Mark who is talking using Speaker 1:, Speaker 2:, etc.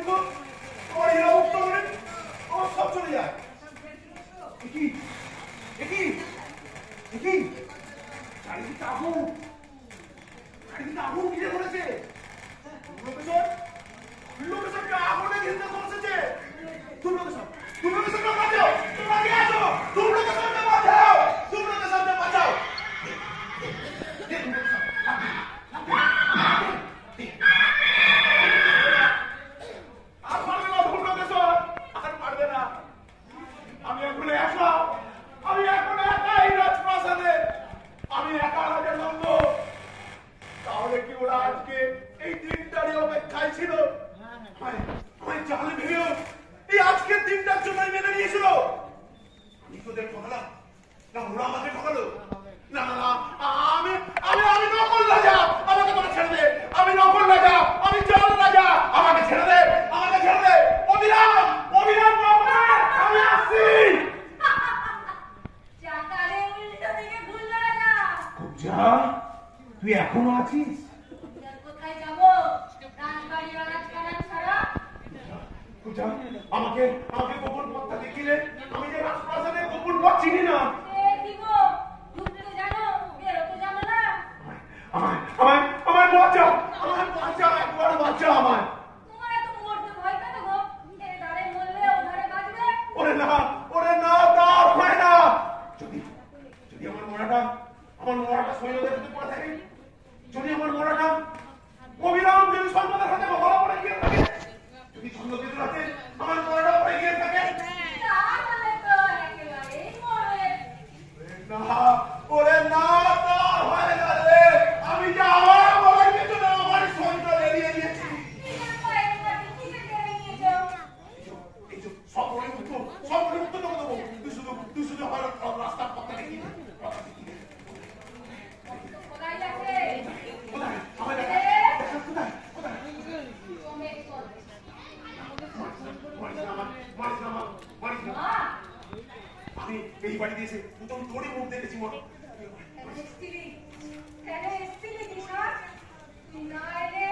Speaker 1: তো আমার হীরা মুক্ত করে আমার সব চলে যায়। চারিদিকে আগুন, চারিদিকে আগুন ঘিরে ধরেছে। লোকেশনকে আগুনে ঘিরে ধরেছে। তুমি লোকেশনকে বাঁচাও, তোমরা কে আছো? তুমি লোকেশনকে বাঁচাও, তুমি লোকেশনকে বাঁচাও। আর পারবে না তুমি লোকেশন, আর পারবে না। আমি এখন একা, আমি এখন একাই রাজপ্রাসাদে, আমি একা রাজা নন্দ। তাহলে কি ওরা আজকে এই দিনটারই অপেক্ষায় ছিল? আমায় জালে ভেবেও এই আজকের দিনটার জন্য মেনে নিয়েছিল। আমি তোদের ঠকালাম না, ওরা আমাকে ঠকালো? না না না, আমি আমি আমি নকল রাজা, আমাকে তোরা ছেড়ে দে। আমি নকল রাজা, আমি জাল রাজা, আমাকে ছেড়ে দে, আমাকে ছেড়ে দে। অবিরাম অবিরাম আমি আসছি।
Speaker 2: চাকারে উল্টো দিকে ঘুরলো রাজা।
Speaker 1: যা, তুই এখনো আছিস?
Speaker 2: কোথায় যাবো? রাজবাড়ি রাজকারান ছাড়া।
Speaker 1: আমাকে আমাকে গোপন পথটা দেখিলে, আমি যে রাজপ্রাসাদের গোপন পথ চিনি না।
Speaker 2: দিব ঢুকতে জানো, বেরোতে জানো না।
Speaker 1: আমায় বাঁচাও, একবার বাঁচাও আমায়।
Speaker 2: তোমার এত মরতে ভয় কেন গো? এ ধারে মরলে ও ধারে বাঁচবে।
Speaker 1: ওরে না, তার হয় না। যদি আমার মরাটা সৈন্যদের হাতে পড়ে থাকে, যদি আমার মরাটা অবিরাম যদি সৈন্যদের হাতে বহরা পড়ে গিয়ে থাকে, যদি সৈন্যদের হাতে আমার মরাটা পড়ে গিয়ে থাকে,
Speaker 2: তাহলে তো একেবারেই মরবে।
Speaker 1: ওরে না, তার হয় না রে। আমি যে আমার মরার পেছনে আমার সৈন্য এড়িয়ে দিয়েছি। সব পরিমুক্ত তোকে দেবো। তুই শুধু আমার রাস্তার পথে দেখি।
Speaker 2: কোথায় যাচ্ছে?
Speaker 1: কোথায়? কোথায়? আমি এই বাড়ি দিয়েছে প্রথম তোরই মুখ দেখেছি।
Speaker 2: এসছিলি কিশোর? তুই না এলে